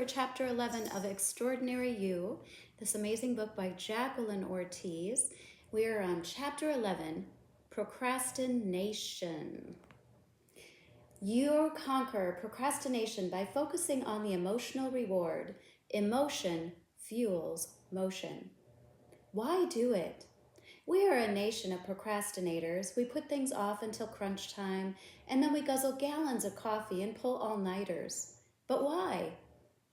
Chapter 11 of Extraordinary You, this amazing book by Jacqueline Ortiz. We are on Chapter 11, Procrasti-Nation. You conquer procrastination by focusing on the emotional reward. Emotion fuels motion. Why do it? We are a nation of procrastinators. We put things off until crunch time, and then we guzzle gallons of coffee and pull all-nighters. But why?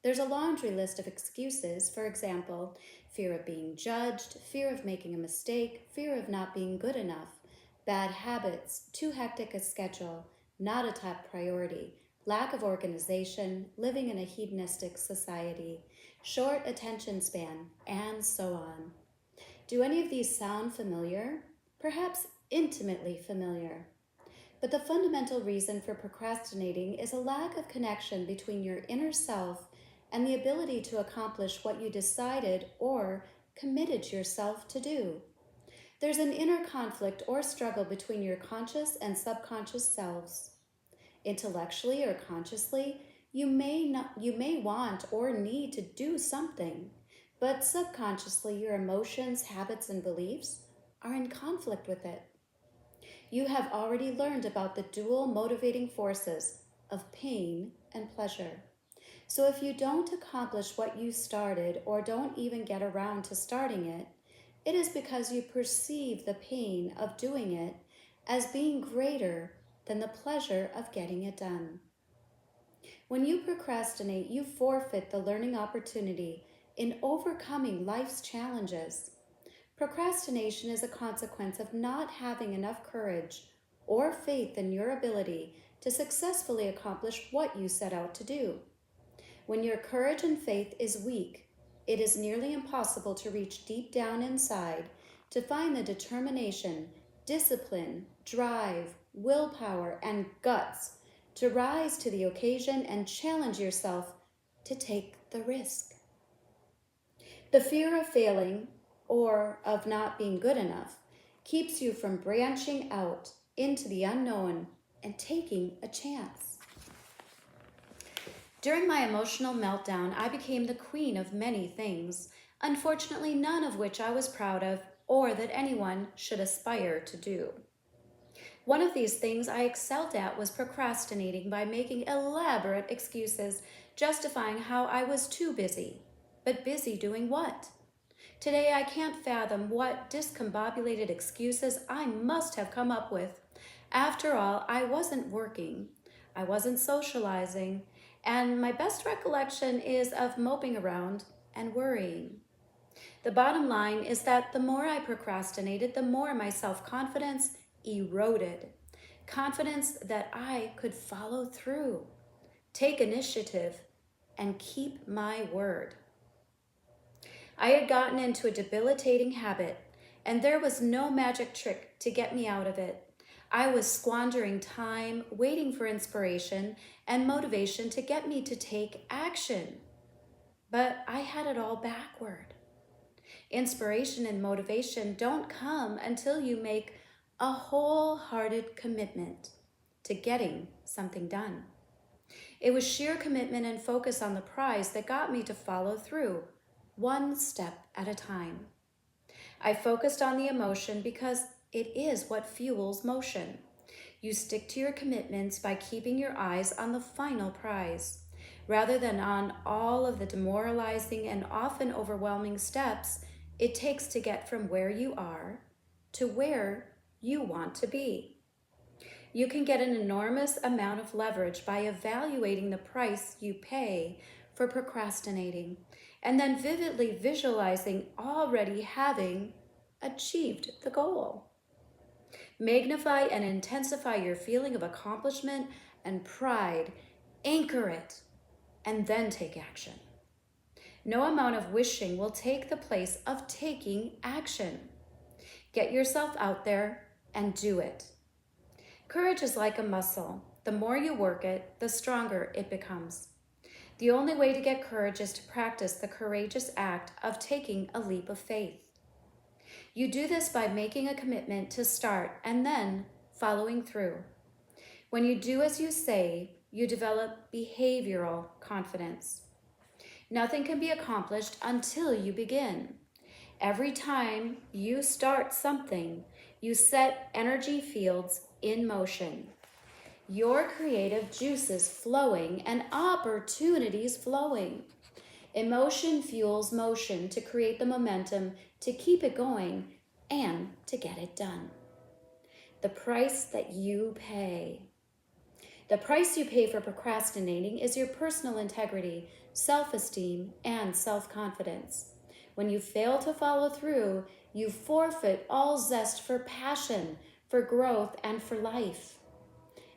There's a laundry list of excuses. For example, fear of being judged, fear of making a mistake, fear of not being good enough, bad habits, too hectic a schedule, not a top priority, lack of organization, living in a hedonistic society, short attention span, and so on. Do any of these sound familiar? Perhaps intimately familiar. But the fundamental reason for procrastinating is a lack of connection between your inner self and the ability to accomplish what you decided or committed yourself to do. There's an inner conflict or struggle between your conscious and subconscious selves. Intellectually or consciously, you may want or need to do something, but subconsciously your emotions, habits, and beliefs are in conflict with it. You have already learned about the dual motivating forces of pain and pleasure. So if you don't accomplish what you started or don't even get around to starting it, it is because you perceive the pain of doing it as being greater than the pleasure of getting it done. When you procrastinate, you forfeit the learning opportunity in overcoming life's challenges. Procrastination is a consequence of not having enough courage or faith in your ability to successfully accomplish what you set out to do. When your courage and faith is weak, it is nearly impossible to reach deep down inside to find the determination, discipline, drive, willpower, and guts to rise to the occasion and challenge yourself to take the risk. The fear of failing or of not being good enough keeps you from branching out into the unknown and taking a chance. During my emotional meltdown, I became the queen of many things, unfortunately none of which I was proud of or that anyone should aspire to do. One of these things I excelled at was procrastinating by making elaborate excuses, justifying how I was too busy. But busy doing what? Today I can't fathom what discombobulated excuses I must have come up with. After all, I wasn't working, I wasn't socializing, and my best recollection is of moping around and worrying. The bottom line is that the more I procrastinated, the more my self-confidence eroded. Confidence that I could follow through, take initiative, and keep my word. I had gotten into a debilitating habit, and there was no magic trick to get me out of it. I was squandering time, waiting for inspiration and motivation to get me to take action. But I had it all backward. Inspiration and motivation don't come until you make a wholehearted commitment to getting something done. It was sheer commitment and focus on the prize that got me to follow through, one step at a time. I focused on the emotion because it is what fuels motion. You stick to your commitments by keeping your eyes on the final prize, rather than on all of the demoralizing and often overwhelming steps it takes to get from where you are to where you want to be. You can get an enormous amount of leverage by evaluating the price you pay for procrastinating and then vividly visualizing already having achieved the goal. Magnify and intensify your feeling of accomplishment and pride, anchor it, and then take action. No amount of wishing will take the place of taking action. Get yourself out there and do it. Courage is like a muscle. The more you work it, the stronger it becomes. The only way to get courage is to practice the courageous act of taking a leap of faith. You do this by making a commitment to start and then following through. When you do as you say, you develop behavioral confidence. Nothing can be accomplished until you begin. Every time you start something, you set energy fields in motion. Your creative juices flowing and opportunities flowing. Emotion fuels motion to create the momentum to keep it going and to get it done. The price that you pay. The price you pay for procrastinating is your personal integrity, self-esteem, and self-confidence. When you fail to follow through, you forfeit all zest for passion, for growth, and for life.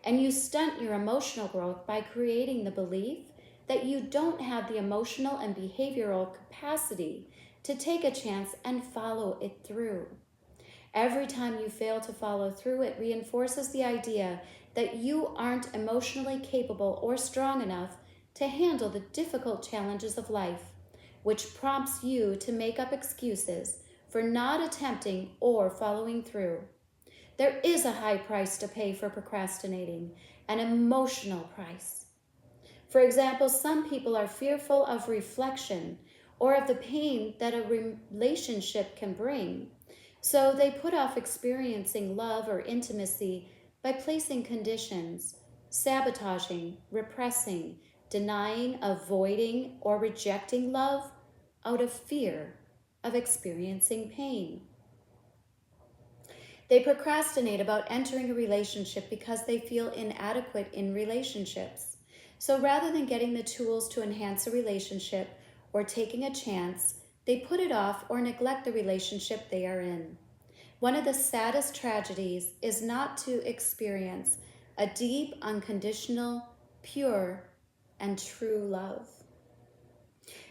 And you stunt your emotional growth by creating the belief that you don't have the emotional and behavioral capacity to take a chance and follow it through. Every time you fail to follow through, it reinforces the idea that you aren't emotionally capable or strong enough to handle the difficult challenges of life, which prompts you to make up excuses for not attempting or following through. There is a high price to pay for procrastinating, an emotional price. For example, some people are fearful of reflection or of the pain that a relationship can bring. So they put off experiencing love or intimacy by placing conditions, sabotaging, repressing, denying, avoiding, or rejecting love out of fear of experiencing pain. They procrastinate about entering a relationship because they feel inadequate in relationships. So rather than getting the tools to enhance a relationship or taking a chance, they put it off or neglect the relationship they are in. One of the saddest tragedies is not to experience a deep, unconditional, pure, and true love.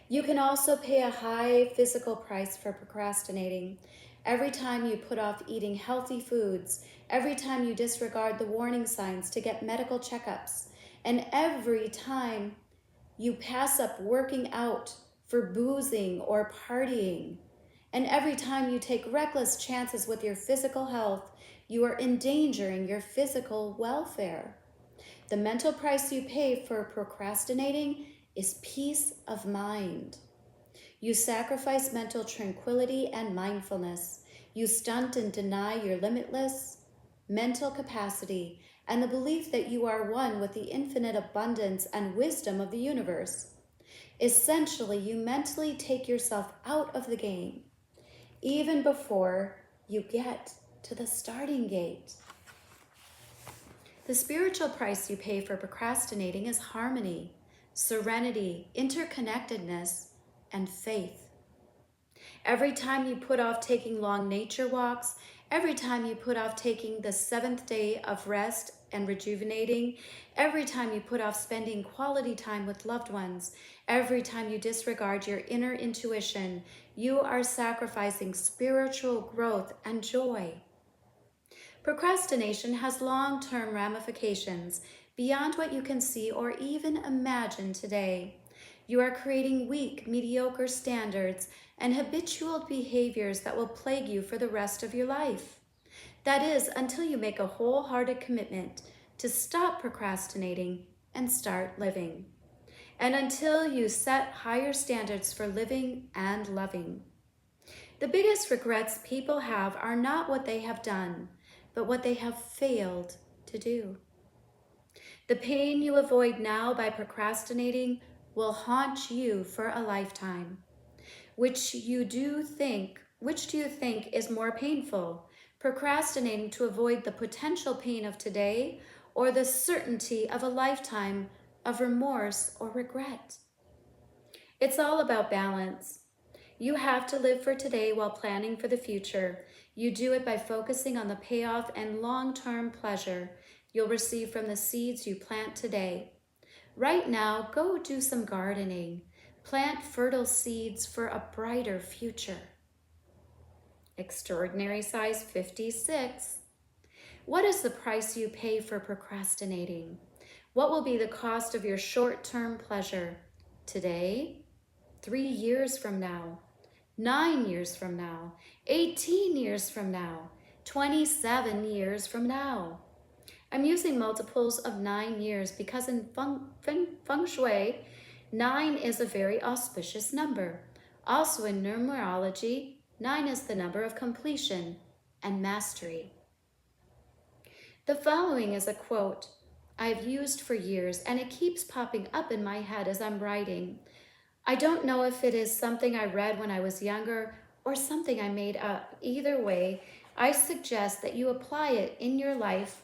You can also pay a high physical price for procrastinating. Every time you put off eating healthy foods, every time you disregard the warning signs to get medical checkups, and every time you pass up working out for boozing or partying, and every time you take reckless chances with your physical health, you are endangering your physical welfare. The mental price you pay for procrastinating is peace of mind. You sacrifice mental tranquility and mindfulness. You stunt and deny your limitless mental capacity and the belief that you are one with the infinite abundance and wisdom of the universe. Essentially, you mentally take yourself out of the game, even before you get to the starting gate. The spiritual price you pay for procrastinating is harmony, serenity, interconnectedness, and faith. Every time you put off taking long nature walks, every time you put off taking the 7th day of rest and rejuvenating, every time you put off spending quality time with loved ones, every time you disregard your inner intuition, you are sacrificing spiritual growth and joy. Procrastination has long-term ramifications beyond what you can see or even imagine today. You are creating weak, mediocre standards and habitual behaviors that will plague you for the rest of your life. That is, until you make a wholehearted commitment to stop procrastinating and start living. And until you set higher standards for living and loving. The biggest regrets people have are not what they have done, but what they have failed to do. The pain you avoid now by procrastinating will haunt you for a lifetime. Which do you think is more painful? Procrastinating to avoid the potential pain of today or the certainty of a lifetime of remorse or regret? It's all about balance. You have to live for today while planning for the future. You do it by focusing on the payoff and long-term pleasure you'll receive from the seeds you plant today. Right now, go do some gardening. Plant fertile seeds for a brighter future. Extraordinary size 56. What is the price you pay for procrastinating? What will be the cost of your short-term pleasure today, 3 years from now, 9 years from now, 18 years from now, 27 years from now? I'm using multiples of 9 years because in feng shui, 9 is a very auspicious number. Also in numerology, 9 is the number of completion and mastery. The following is a quote I've used for years, and it keeps popping up in my head as I'm writing. I don't know if it is something I read when I was younger or something I made up. Either way, I suggest that you apply it in your life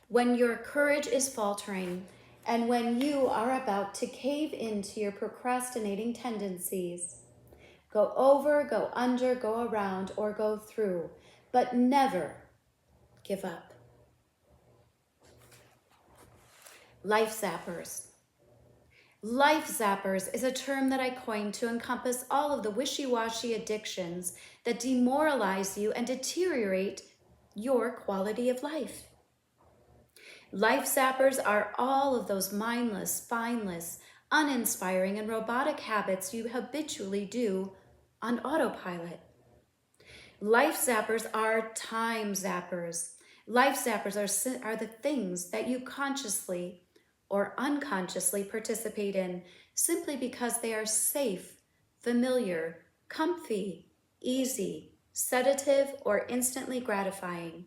when your courage is faltering and when you are about to cave into your procrastinating tendencies. Go over, go under, go around, or go through, but never give up. Life zappers. Life zappers is a term that I coined to encompass all of the wishy-washy addictions that demoralize you and deteriorate your quality of life. Life zappers are all of those mindless, spineless, uninspiring, and robotic habits you habitually do on autopilot. Life zappers are time zappers. Life zappers are the things that you consciously or unconsciously participate in simply because they are safe, familiar, comfy, easy, sedative, or instantly gratifying.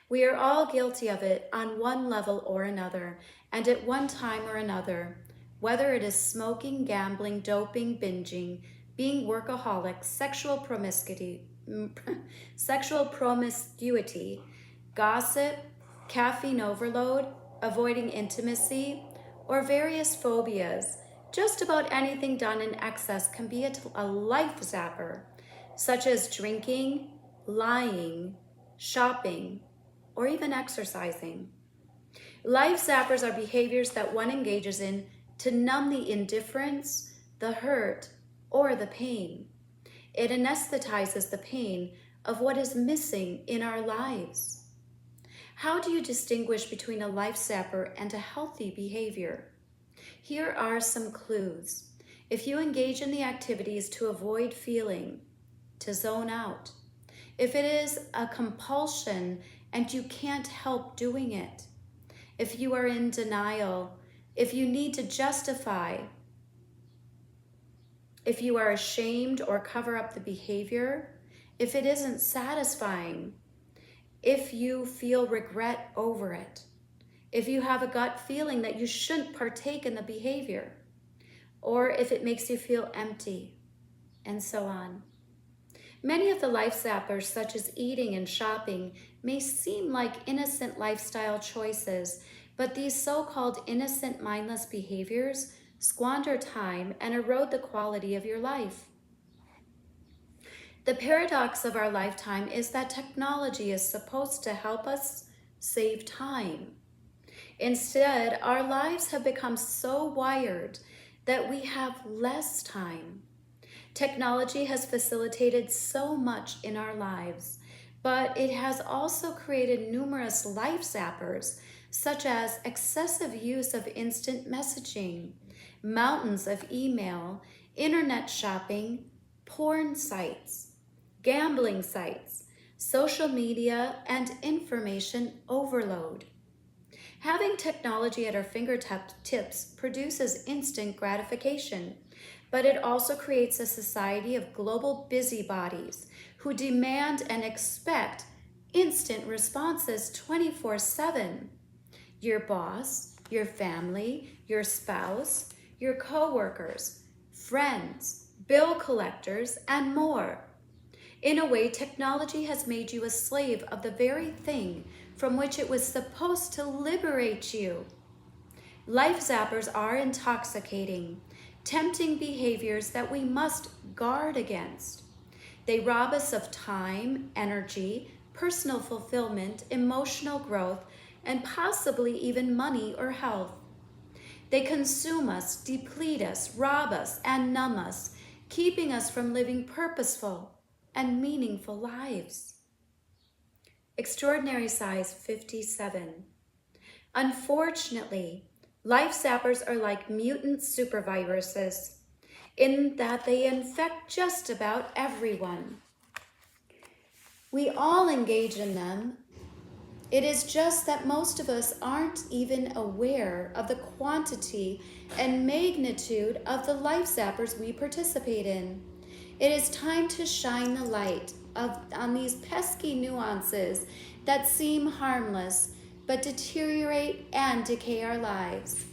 We are all guilty of it on one level or another, and at one time or another, whether it is smoking, gambling, doping, binging, being workaholic, sexual promiscuity, gossip, caffeine overload, avoiding intimacy, or various phobias. Just about anything done in excess can be a life zapper, such as drinking, lying, shopping, or even exercising. Life zappers are behaviors that one engages in to numb the indifference, the hurt, or the pain. It anesthetizes the pain of what is missing in our lives. How do you distinguish between a life zapper and a healthy behavior? Here are some clues. If you engage in the activities to avoid feeling, to zone out, if it is a compulsion and you can't help doing it, if you are in denial, if you need to justify, if you are ashamed or cover up the behavior, if it isn't satisfying, if you feel regret over it, if you have a gut feeling that you shouldn't partake in the behavior, or if it makes you feel empty, and so on. Many of the life zappers, such as eating and shopping, may seem like innocent lifestyle choices, but these so-called innocent, mindless behaviors squander time and erode the quality of your life. The paradox of our lifetime is that technology is supposed to help us save time. Instead, our lives have become so wired that we have less time. Technology has facilitated so much in our lives, but it has also created numerous life zappers, such as excessive use of instant messaging, mountains of email, internet shopping, porn sites, gambling sites, social media, and information overload. Having technology at our fingertips produces instant gratification, but it also creates a society of global busybodies who demand and expect instant responses 24/7. Your boss, your family, your spouse, your coworkers, friends, bill collectors, and more. In a way, technology has made you a slave of the very thing from which it was supposed to liberate you. Life zappers are intoxicating, tempting behaviors that we must guard against. They rob us of time, energy, personal fulfillment, emotional growth, and possibly even money or health. They consume us, deplete us, rob us, and numb us, keeping us from living purposeful and meaningful lives. Extraordinary size 57. Unfortunately, life zappers are like mutant superviruses in that they infect just about everyone. We all engage in them It is just that most of us aren't even aware of the quantity and magnitude of the life zappers we participate in. It is time to shine the light on these pesky nuances that seem harmless but deteriorate and decay our lives.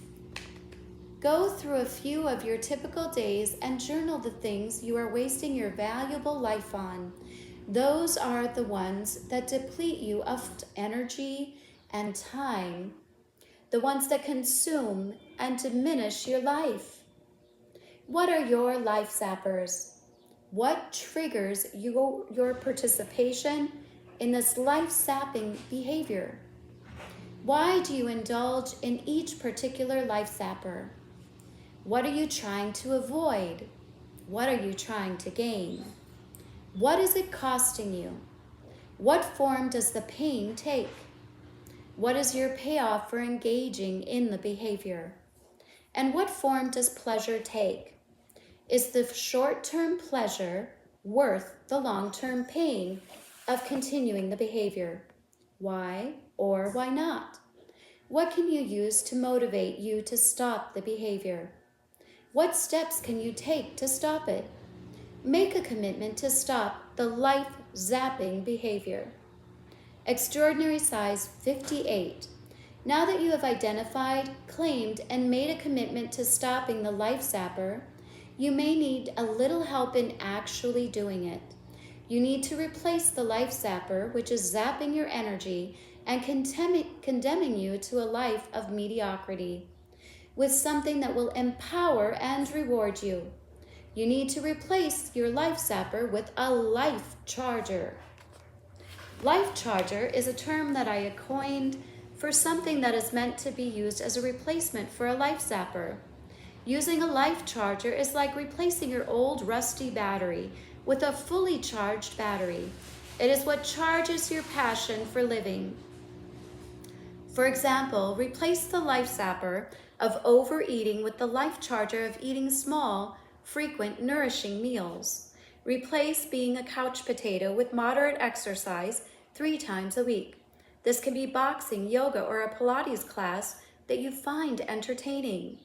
Go through a few of your typical days and journal the things you are wasting your valuable life on. Those are the ones that deplete you of energy and time, the ones that consume and diminish your life. What are your life zappers? What triggers your participation in this life-sapping behavior? Why do you indulge in each particular life zapper? What are you trying to avoid? What are you trying to gain? What is it costing you? What form does the pain take? What is your payoff for engaging in the behavior? And what form does pleasure take? Is the short-term pleasure worth the long-term pain of continuing the behavior? Why or why not? What can you use to motivate you to stop the behavior? What steps can you take to stop it? Make a commitment to stop the life-zapping behavior. Extraordinary size 58. Now that you have identified, claimed, and made a commitment to stopping the life zapper, you may need a little help in actually doing it. You need to replace the life zapper, which is zapping your energy and condemning you to a life of mediocrity, with something that will empower and reward you. You need to replace your life zapper with a life charger. Life charger is a term that I coined for something that is meant to be used as a replacement for a life zapper. Using a life charger is like replacing your old rusty battery with a fully charged battery. It is what charges your passion for living. For example, replace the life zapper of overeating with the life charger of eating small, frequent, nourishing meals. Replace being a couch potato with moderate exercise 3 times a week. This can be boxing, yoga, or a Pilates class that you find entertaining.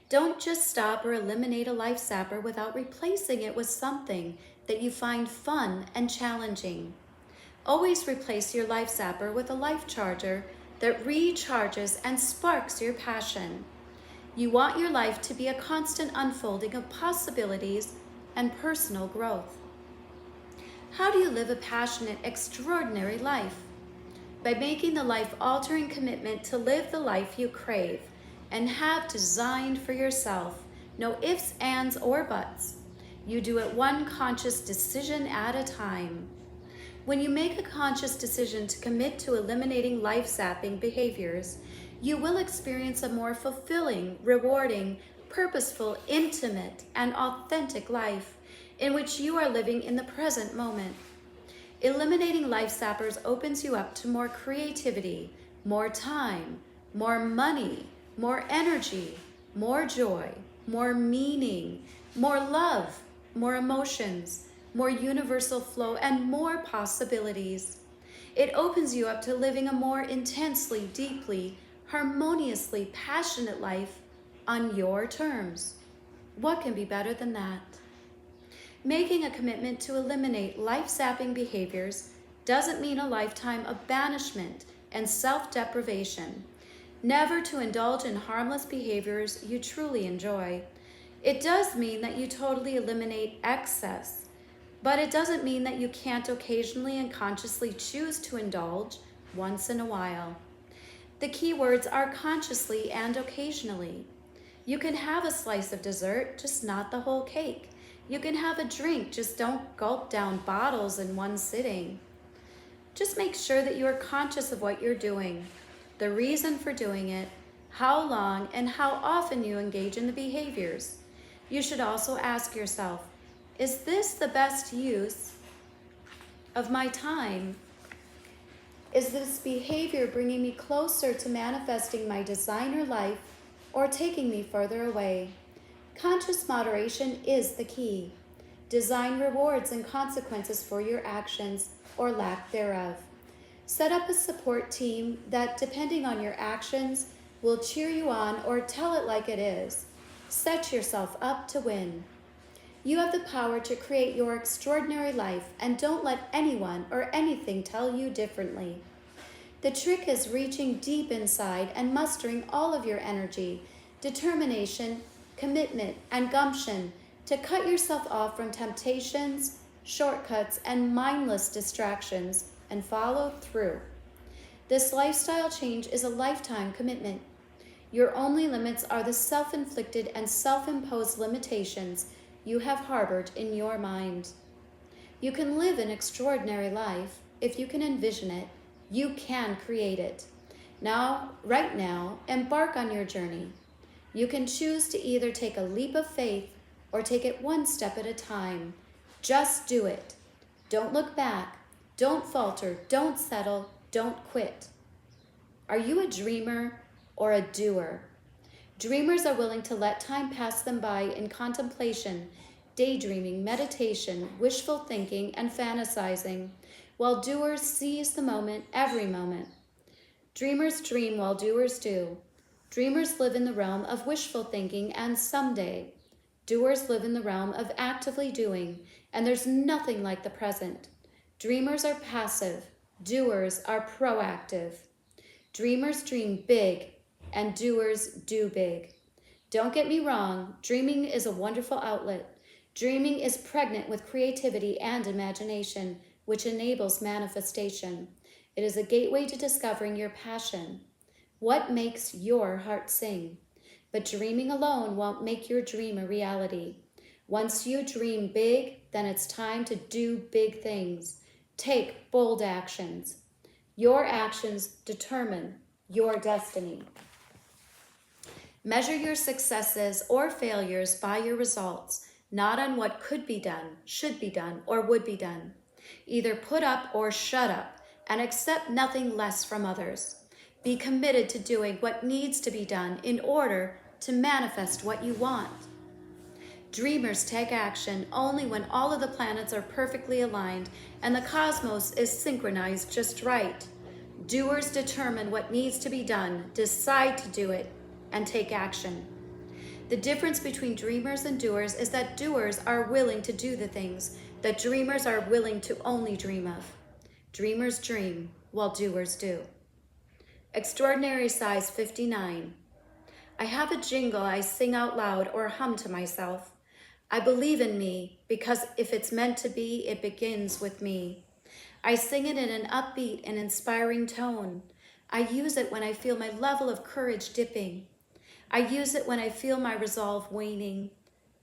Don't just stop or eliminate a life zapper without replacing it with something that you find fun and challenging. Always replace your life zapper with a life charger that recharges and sparks your passion. You want your life to be a constant unfolding of possibilities and personal growth. How do you live a passionate, extraordinary life? By making the life-altering commitment to live the life you crave and have designed for yourself. No ifs, ands, or buts. You do it one conscious decision at a time. When you make a conscious decision to commit to eliminating life-zapping behaviors, you will experience a more fulfilling, rewarding, purposeful, intimate, and authentic life in which you are living in the present moment. Eliminating life zappers opens you up to more creativity, more time, more money, more energy, more joy, more meaning, more love, more emotions, more universal flow, and more possibilities. It opens you up to living a more intensely, deeply, harmoniously passionate life on your terms. What can be better than that? Making a commitment to eliminate life-sapping behaviors doesn't mean a lifetime of banishment and self-deprivation. Never to indulge in harmless behaviors you truly enjoy. It does mean that you totally eliminate excess, but it doesn't mean that you can't occasionally and consciously choose to indulge once in a while. The key words are consciously and occasionally. You can have a slice of dessert, just not the whole cake. You can have a drink, just don't gulp down bottles in one sitting. Just make sure that you are conscious of what you're doing, the reason for doing it, how long and how often you engage in the behaviors. You should also ask yourself, is this the best use of my time? Is this behavior bringing me closer to manifesting my designer life or taking me further away? Conscious moderation is the key. Design rewards and consequences for your actions or lack thereof. Set up a support team that, depending on your actions, will cheer you on or tell it like it is. Set yourself up to win. You have the power to create your extraordinary life, and don't let anyone or anything tell you differently. The trick is reaching deep inside and mustering all of your energy, determination, commitment, and gumption to cut yourself off from temptations, shortcuts, and mindless distractions, and follow through. This lifestyle change is a lifetime commitment. Your only limits are the self-inflicted and self-imposed limitations you have harbored in your mind. You can live an extraordinary life if you can envision it. You can create it. Now, right now, embark on your journey. You can choose to either take a leap of faith or take it one step at a time. Just do it. Don't look back. Don't falter. Don't settle. Don't quit. Are you a dreamer or a doer? Dreamers are willing to let time pass them by in contemplation, daydreaming, meditation, wishful thinking, and fantasizing, while doers seize the moment, every moment. Dreamers dream while doers do. Dreamers live in the realm of wishful thinking and someday. Doers live in the realm of actively doing, and there's nothing like the present. Dreamers are passive. Doers are proactive. Dreamers dream big, and doers do big. Don't get me wrong, dreaming is a wonderful outlet. Dreaming is pregnant with creativity and imagination, which enables manifestation. It is a gateway to discovering your passion. What makes your heart sing? But dreaming alone won't make your dream a reality. Once you dream big, then it's time to do big things. Take bold actions. Your actions determine your destiny. Measure your successes or failures by your results, not on what could be done, should be done, or would be done. Either put up or shut up, and accept nothing less from others. Be committed to doing what needs to be done in order to manifest what you want. Dreamers take action only when all of the planets are perfectly aligned and the cosmos is synchronized just right. Doers determine what needs to be done, decide to do it, and take action. The difference between dreamers and doers is that doers are willing to do the things that dreamers are willing to only dream of. Dreamers dream while doers do. Extraordinary size 59. I have a jingle I sing out loud or hum to myself. I believe in me because if it's meant to be, it begins with me. I sing it in an upbeat and inspiring tone. I use it when I feel my level of courage dipping. I use it when I feel my resolve waning.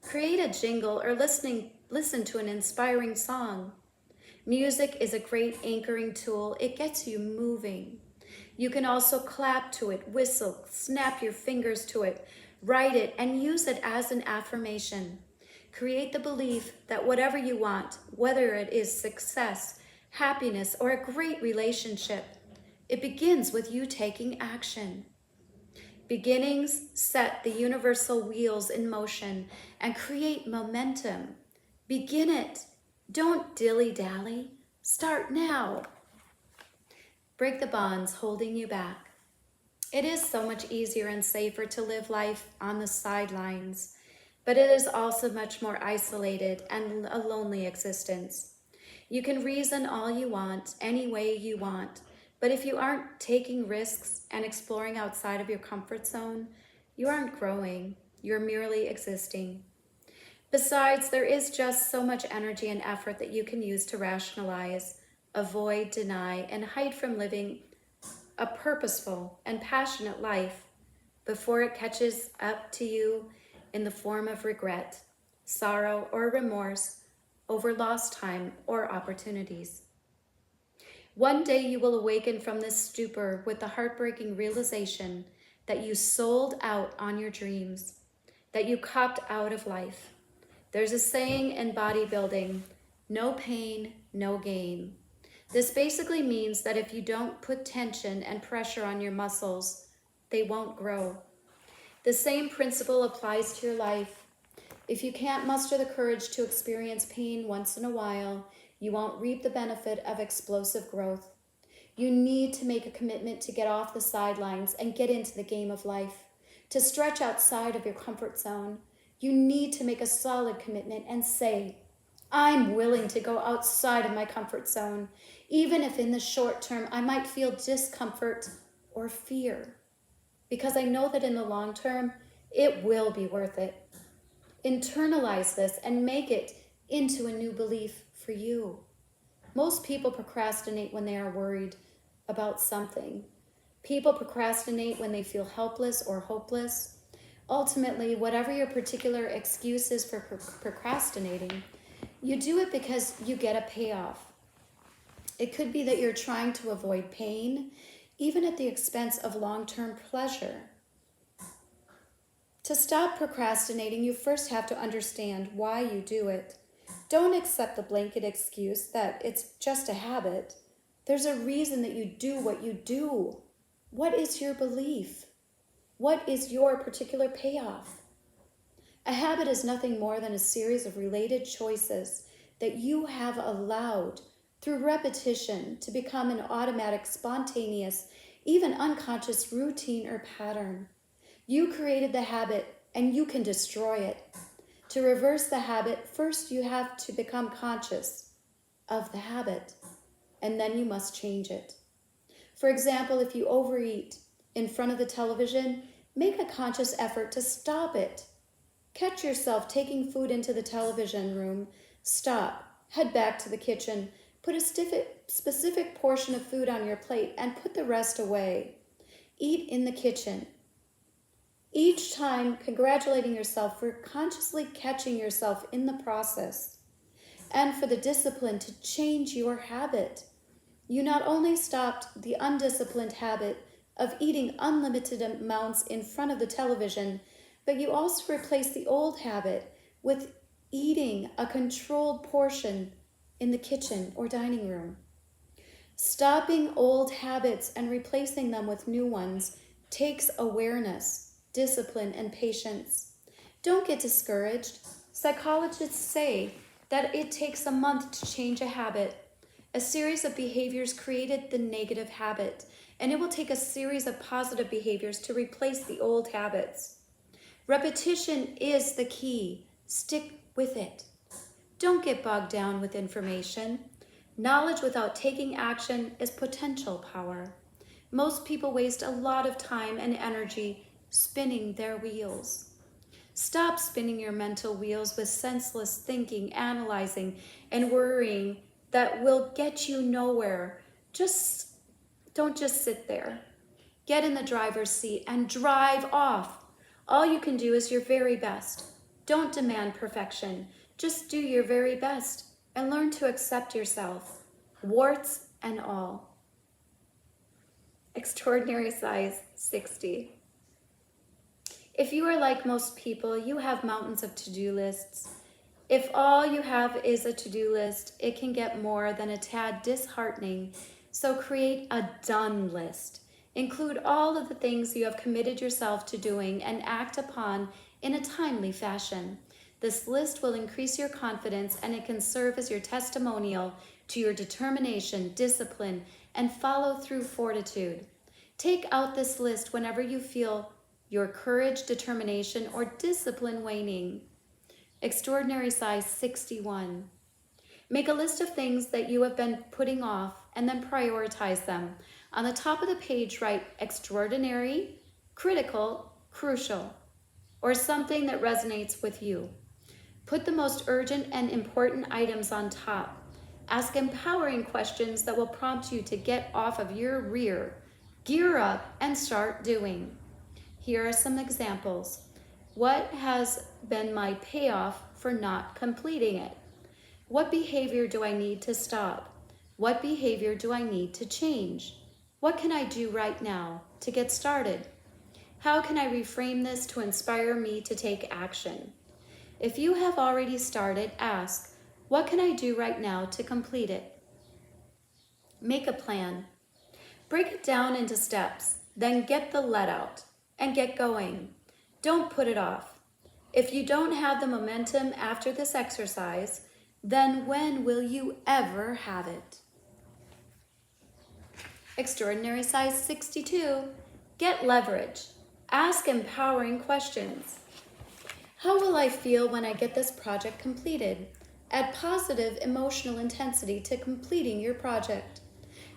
Create a jingle or listen to an inspiring song. Music is a great anchoring tool. It gets you moving. You can also clap to it, whistle, snap your fingers to it, write it, and use it as an affirmation. Create the belief that whatever you want, whether it is success, happiness, or a great relationship, it begins with you taking action. Beginnings set the universal wheels in motion and create momentum. Begin it. Don't dilly-dally. Start now. Break the bonds holding you back. It is so much easier and safer to live life on the sidelines, but it is also much more isolated and a lonely existence. You can reason all you want, any way you want, but if you aren't taking risks and exploring outside of your comfort zone, you aren't growing, you're merely existing. Besides, there is just so much energy and effort that you can use to rationalize, avoid, deny, and hide from living a purposeful and passionate life before it catches up to you in the form of regret, sorrow, or remorse over lost time or opportunities. One day you will awaken from this stupor with the heartbreaking realization that you sold out on your dreams, that you copped out of life. There's a saying in bodybuilding, no pain, no gain. This basically means that if you don't put tension and pressure on your muscles, they won't grow. The same principle applies to your life. If you can't muster the courage to experience pain once in a while, you won't reap the benefit of explosive growth. You need to make a commitment to get off the sidelines and get into the game of life, to stretch outside of your comfort zone. You need to make a solid commitment and say, I'm willing to go outside of my comfort zone, even if in the short term I might feel discomfort or fear, because I know that in the long term, it will be worth it. Internalize this and make it into a new belief for you. Most people procrastinate when they are worried about something. People procrastinate when they feel helpless or hopeless. Ultimately, whatever your particular excuse is for procrastinating, you do it because you get a payoff. It could be that you're trying to avoid pain, even at the expense of long-term pleasure. To stop procrastinating, you first have to understand why you do it. Don't accept the blanket excuse that it's just a habit. There's a reason that you do what you do. What is your belief? What is your particular payoff? A habit is nothing more than a series of related choices that you have allowed through repetition to become an automatic, spontaneous, even unconscious routine or pattern. You created the habit and you can destroy it. To reverse the habit, first you have to become conscious of the habit, and then you must change it. For example, if you overeat in front of the television, make a conscious effort to stop it. Catch yourself taking food into the television room, stop, head back to the kitchen, put a specific portion of food on your plate and put the rest away. Eat in the kitchen. Each time congratulating yourself for consciously catching yourself in the process and for the discipline to change your habit. You not only stopped the undisciplined habit of eating unlimited amounts in front of the television, but you also replaced the old habit with eating a controlled portion in the kitchen or dining room. Stopping old habits and replacing them with new ones takes awareness, discipline, and patience. Don't get discouraged. Psychologists say that it takes a month to change a habit. A series of behaviors created the negative habit, and it will take a series of positive behaviors to replace the old habits. Repetition is the key. Stick with it. Don't get bogged down with information. Knowledge without taking action is potential power. Most people waste a lot of time and energy spinning their wheels. Stop spinning your mental wheels with senseless thinking, analyzing, and worrying that will get you nowhere. Don't just sit there. Get in the driver's seat and drive off. All you can do is your very best. Don't demand perfection. Just do your very best and learn to accept yourself, warts and all. Extraordinary size 60. If you are like most people, you have mountains of to-do lists. If all you have is a to-do list, it can get more than a tad disheartening. So create a done list. Include all of the things you have committed yourself to doing and act upon in a timely fashion. This list will increase your confidence and it can serve as your testimonial to your determination, discipline, and follow-through fortitude. Take out this list whenever you feel your courage, determination, or discipline waning. Extraordinary size 61. Make a list of things that you have been putting off and then prioritize them. On the top of the page, write extraordinary, critical, crucial, or something that resonates with you. Put the most urgent and important items on top. Ask empowering questions that will prompt you to get off of your rear, gear up, and start doing. Here are some examples. What has been my payoff for not completing it? What behavior do I need to stop? What behavior do I need to change? What can I do right now to get started? How can I reframe this to inspire me to take action? If you have already started, ask, what can I do right now to complete it? Make a plan. Break it down into steps, then get the let out and get going. Don't put it off. If you don't have the momentum after this exercise, then when will you ever have it? Extraordinary size 62. Get leverage. Ask empowering questions. How will I feel when I get this project completed? Add positive emotional intensity to completing your project.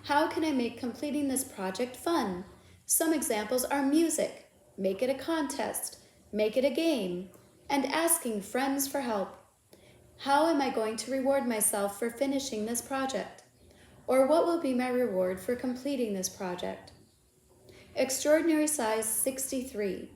How can I make completing this project fun? Some examples are music, make it a contest, make it a game, and asking friends for help. How am I going to reward myself for finishing this project? Or what will be my reward for completing this project? Extraordinary size 63.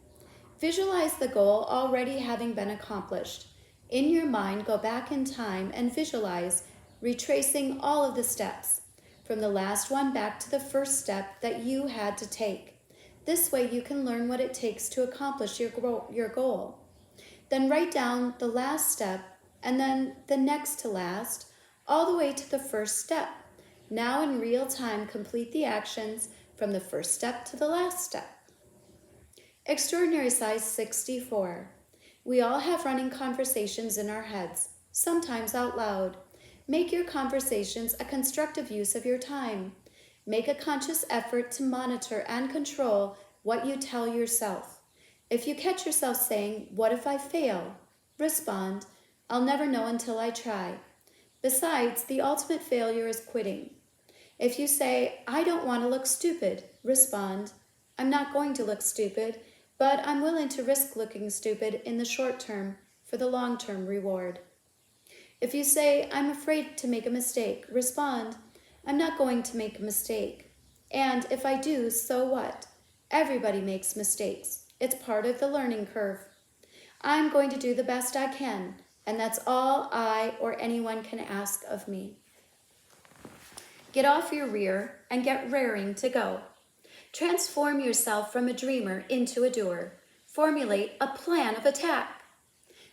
Visualize the goal already having been accomplished. In your mind, go back in time and visualize retracing all of the steps, from the last one back to the first step that you had to take. This way you can learn what it takes to accomplish your goal. Then write down the last step and then the next to last, all the way to the first step. Now in real time, complete the actions from the first step to the last step. Extraordinary size 64. We all have running conversations in our heads, sometimes out loud. Make your conversations a constructive use of your time. Make a conscious effort to monitor and control what you tell yourself. If you catch yourself saying, "What if I fail?" respond, "I'll never know until I try." Besides, the ultimate failure is quitting. If you say, "I don't want to look stupid," respond, "I'm not going to look stupid, but I'm willing to risk looking stupid in the short term for the long-term reward." If you say, "I'm afraid to make a mistake," respond, "I'm not going to make a mistake. And if I do, so what? Everybody makes mistakes. It's part of the learning curve. I'm going to do the best I can, and that's all I or anyone can ask of me." Get off your rear and get raring to go. Transform yourself from a dreamer into a doer. Formulate a plan of attack.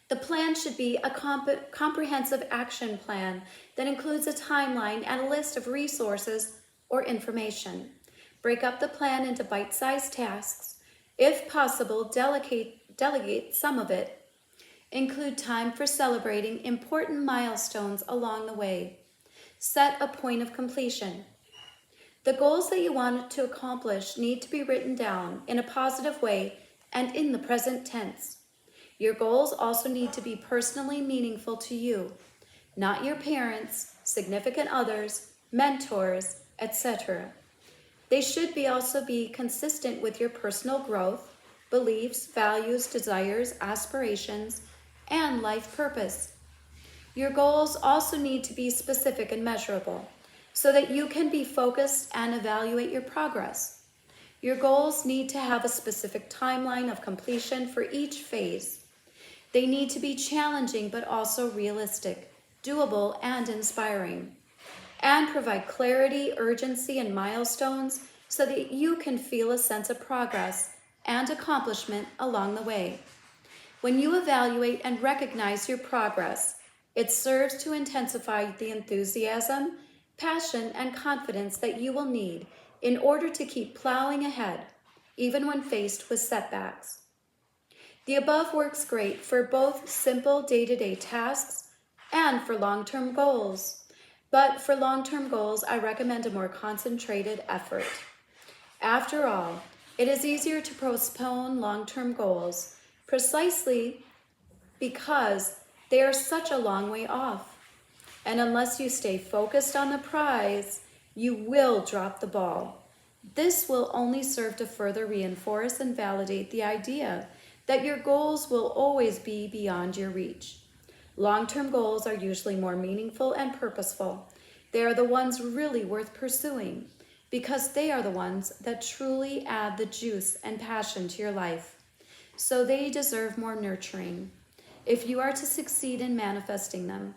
The plan should be a comprehensive action plan that includes a timeline and a list of resources or information. Break up the plan into bite-sized tasks. If possible, delegate some of it. Include time for celebrating important milestones along the way. Set a point of completion. The goals that you want to accomplish need to be written down in a positive way and in the present tense. Your goals also need to be personally meaningful to you, not your parents, significant others, mentors, etc. They should also be consistent with your personal growth, beliefs, values, desires, aspirations, and life purpose. Your goals also need to be specific and measurable so that you can be focused and evaluate your progress. Your goals need to have a specific timeline of completion for each phase. They need to be challenging but also realistic, doable, and inspiring, and provide clarity, urgency, and milestones so that you can feel a sense of progress and accomplishment along the way. When you evaluate and recognize your progress, it serves to intensify the enthusiasm, passion, and confidence that you will need in order to keep plowing ahead, even when faced with setbacks. The above works great for both simple day-to-day tasks and for long-term goals. But for long-term goals, I recommend a more concentrated effort. After all, it is easier to postpone long-term goals precisely because they are such a long way off. And unless you stay focused on the prize, you will drop the ball. This will only serve to further reinforce and validate the idea that your goals will always be beyond your reach. Long-term goals are usually more meaningful and purposeful. They are the ones really worth pursuing because they are the ones that truly add the juice and passion to your life. So they deserve more nurturing if you are to succeed in manifesting them.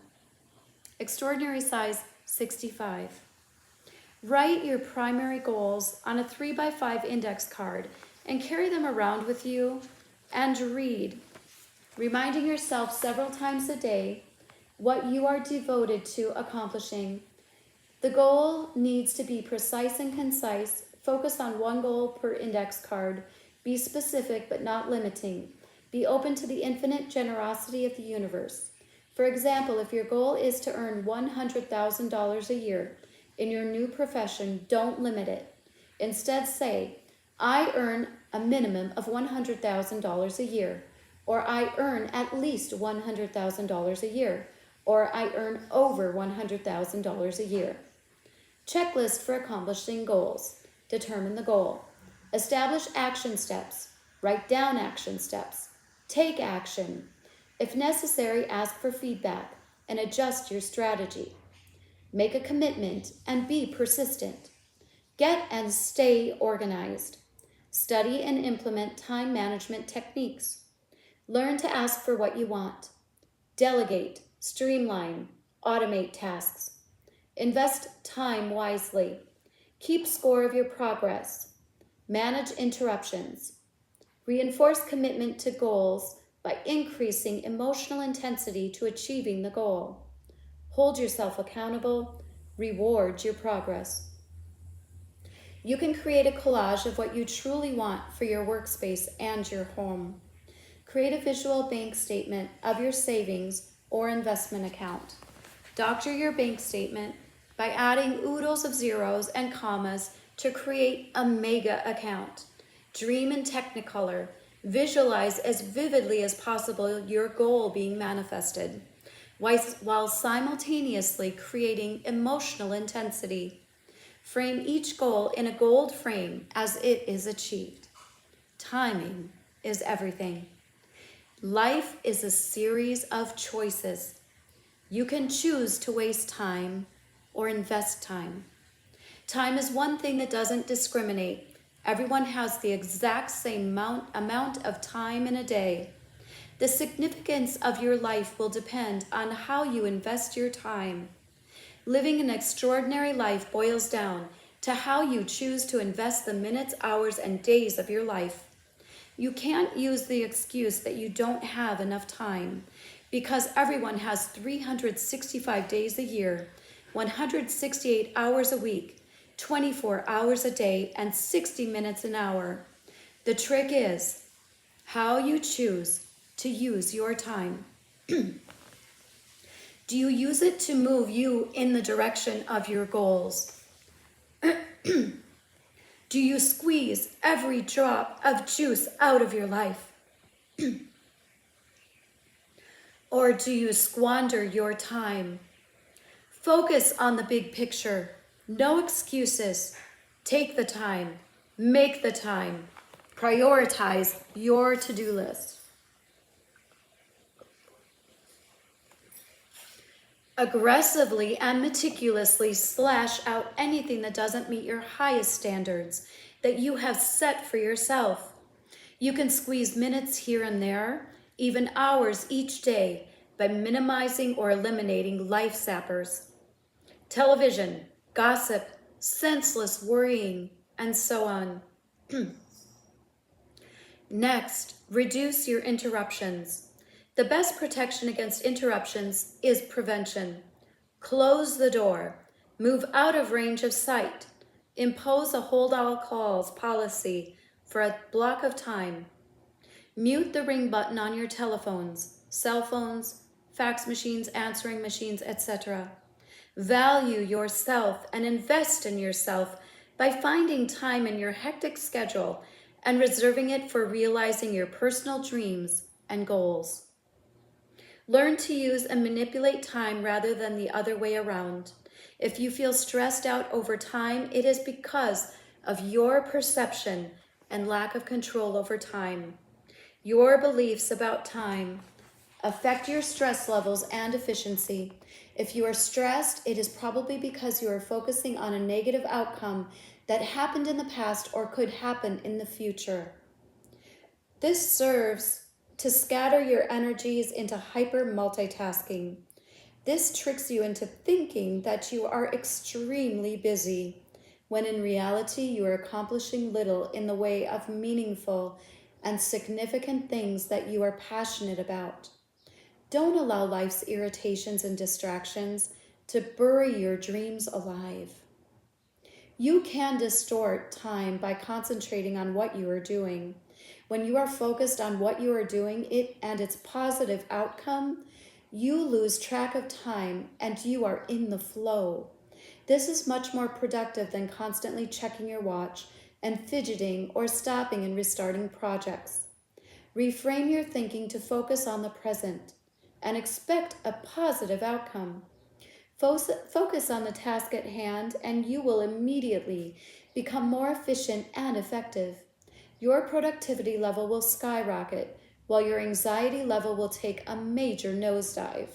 Extraordinary size 65. Write your primary goals on a 3x5 index card and carry them around with you and read, reminding yourself several times a day what you are devoted to accomplishing. The goal needs to be precise and concise. Focus on one goal per index card. Be specific but not limiting. Be open to the infinite generosity of the universe. For example, if your goal is to earn $100,000 a year in your new profession, don't limit it. Instead say, I earn a minimum of $100,000 a year, or I earn at least $100,000 a year, or I earn over $100,000 a year. Checklist for accomplishing goals. Determine the goal. Establish action steps. Write down action steps. Take action. If necessary, ask for feedback and adjust your strategy. Make a commitment and be persistent. Get and stay organized. Study and implement time management techniques. Learn to ask for what you want. Delegate, streamline, automate tasks. Invest time wisely. Keep score of your progress. Manage interruptions. Reinforce commitment to goals by increasing emotional intensity to achieving the goal. Hold yourself accountable. Reward your progress. You can create a collage of what you truly want for your workspace and your home. Create a visual bank statement of your savings or investment account. Doctor your bank statement by adding oodles of zeros and commas to create a mega account. Dream in Technicolor. Visualize as vividly as possible your goal being manifested, while simultaneously creating emotional intensity. Frame each goal in a gold frame as it is achieved. Timing is everything. Life is a series of choices. You can choose to waste time or invest time. Time is one thing that doesn't discriminate. Everyone has the exact same amount of time in a day. The significance of your life will depend on how you invest your time. Living an extraordinary life boils down to how you choose to invest the minutes, hours, and days of your life. You can't use the excuse that you don't have enough time, because everyone has 365 days a year, 168 hours a week, 24 hours a day, and 60 minutes an hour. The trick is how you choose to use your time. Do you use it to move you in the direction of your goals? Do you squeeze every drop of juice out of your life? Or do you squander your time? Focus on the big picture. No excuses. Take the time. Make the time. Prioritize your to-do list. Aggressively and meticulously slash out anything that doesn't meet your highest standards that you have set for yourself. You can squeeze minutes here and there, even hours each day, by minimizing or eliminating life sappers. Television, gossip, senseless worrying, and so on. Next, reduce your interruptions. The best protection against interruptions is prevention. Close the door. Move out of range of sight. Impose a hold all calls policy for a block of time. Mute the ring button on your telephones, cell phones, fax machines, answering machines, etc. Value yourself and invest in yourself by finding time in your hectic schedule and reserving it for realizing your personal dreams and goals. Learn to use and manipulate time rather than the other way around. If you feel stressed out over time, it is because of your perception and lack of control over time. Your beliefs about time affect your stress levels and efficiency. If you are stressed, it is probably because you are focusing on a negative outcome that happened in the past or could happen in the future. This serves to scatter your energies into hyper multitasking. This tricks you into thinking that you are extremely busy, when in reality you are accomplishing little in the way of meaningful and significant things that you are passionate about. Don't allow life's irritations and distractions to bury your dreams alive. You can distort time by concentrating on what you are doing. When you are focused on what you are doing and its positive outcome, you lose track of time and you are in the flow. This is much more productive than constantly checking your watch and fidgeting or stopping and restarting projects. Reframe your thinking to focus on the present and expect a positive outcome. Focus on the task at hand, and you will immediately become more efficient and effective. Your productivity level will skyrocket, while your anxiety level will take a major nosedive.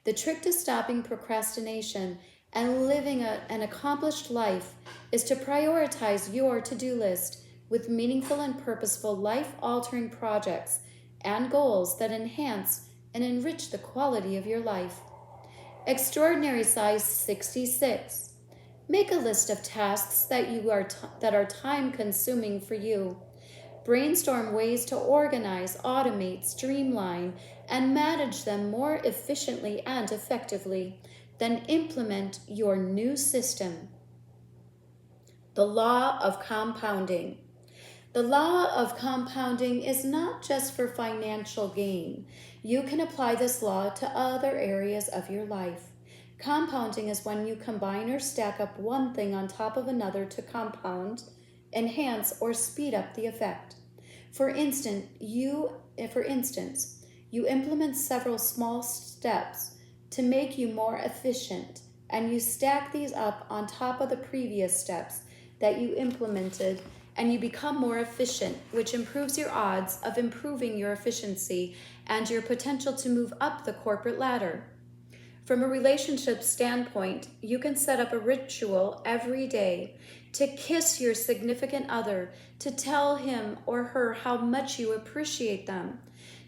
The trick to stopping procrastination and living an accomplished life is to prioritize your to-do list with meaningful and purposeful life-altering projects and goals that enhance and enrich the quality of your life. Extraordinary size 66. Make a list of tasks that are time-consuming for you. Brainstorm ways to organize, automate, streamline, and manage them more efficiently and effectively. Then implement your new system. The law of compounding. The law of compounding is not just for financial gain. You can apply this law to other areas of your life. Compounding is when you combine or stack up one thing on top of another to compound, enhance, or speed up the effect. For instance, you implement several small steps to make you more efficient, and you stack these up on top of the previous steps that you implemented, and you become more efficient, which improves your odds of improving your efficiency and your potential to move up the corporate ladder. From a relationship standpoint, you can set up a ritual every day to kiss your significant other, to tell him or her how much you appreciate them,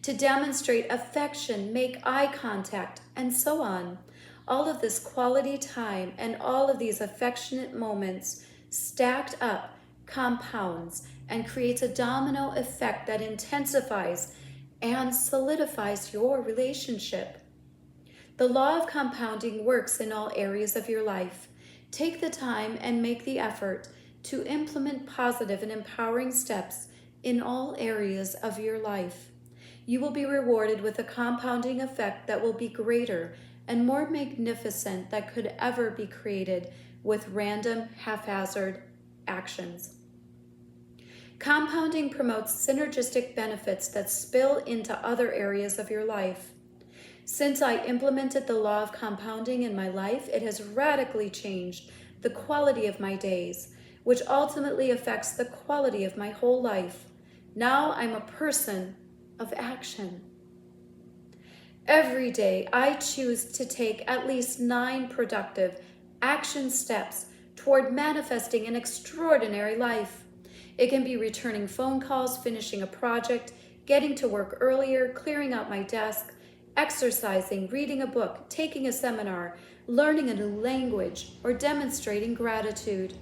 to demonstrate affection, make eye contact, and so on. All of this quality time and all of these affectionate moments stacked up compounds and creates a domino effect that intensifies and solidifies your relationship. The law of compounding works in all areas of your life. Take the time and make the effort to implement positive and empowering steps in all areas of your life. You will be rewarded with a compounding effect that will be greater and more magnificent than could ever be created with random, haphazard actions. Compounding promotes synergistic benefits that spill into other areas of your life. Since I implemented the law of compounding in my life, it has radically changed the quality of my days, which ultimately affects the quality of my whole life. Now I'm a person of action. Every day, I choose to take at least 9 productive action steps toward manifesting an extraordinary life. It can be returning phone calls, finishing a project, getting to work earlier, clearing out my desk, exercising, reading a book, taking a seminar, learning a new language, or demonstrating gratitude.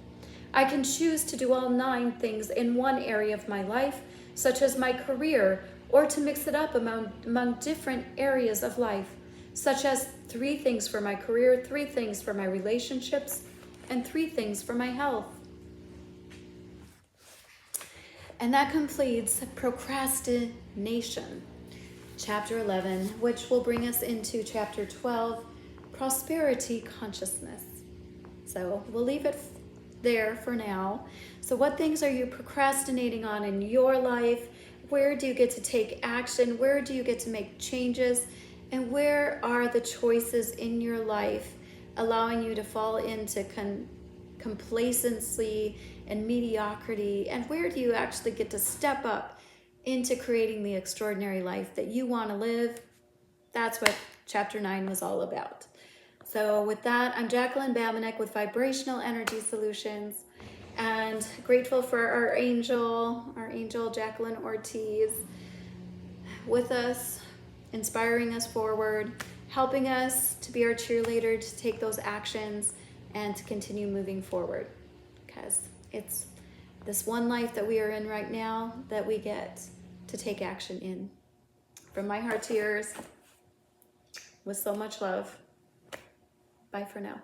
I can choose to do all 9 things in one area of my life, such as my career, or to mix it up among different areas of life, such as 3 things for my career, 3 things for my relationships, and 3 things for my health. And that completes Procrasti-Nation, Chapter 11, which will bring us into Chapter 12, Prosperity Consciousness. So we'll leave it there for now. So what things are you procrastinating on in your life? Where do you get to take action? Where do you get to make changes? And where are the choices in your life allowing you to fall into complacency and mediocrity? And where do you actually get to step up into creating the extraordinary life that you want to live? That's what Chapter 9 was all about. So with that, I'm Jacqueline Bambenek with Vibrational Energy Solutions, and grateful for our angel Jacqueline Ortiz with us, inspiring us forward, helping us to be our cheerleader, to take those actions and to continue moving forward, because it's this one life that we are in right now that we get to take action in. From my heart to yours, with so much love. Bye for now.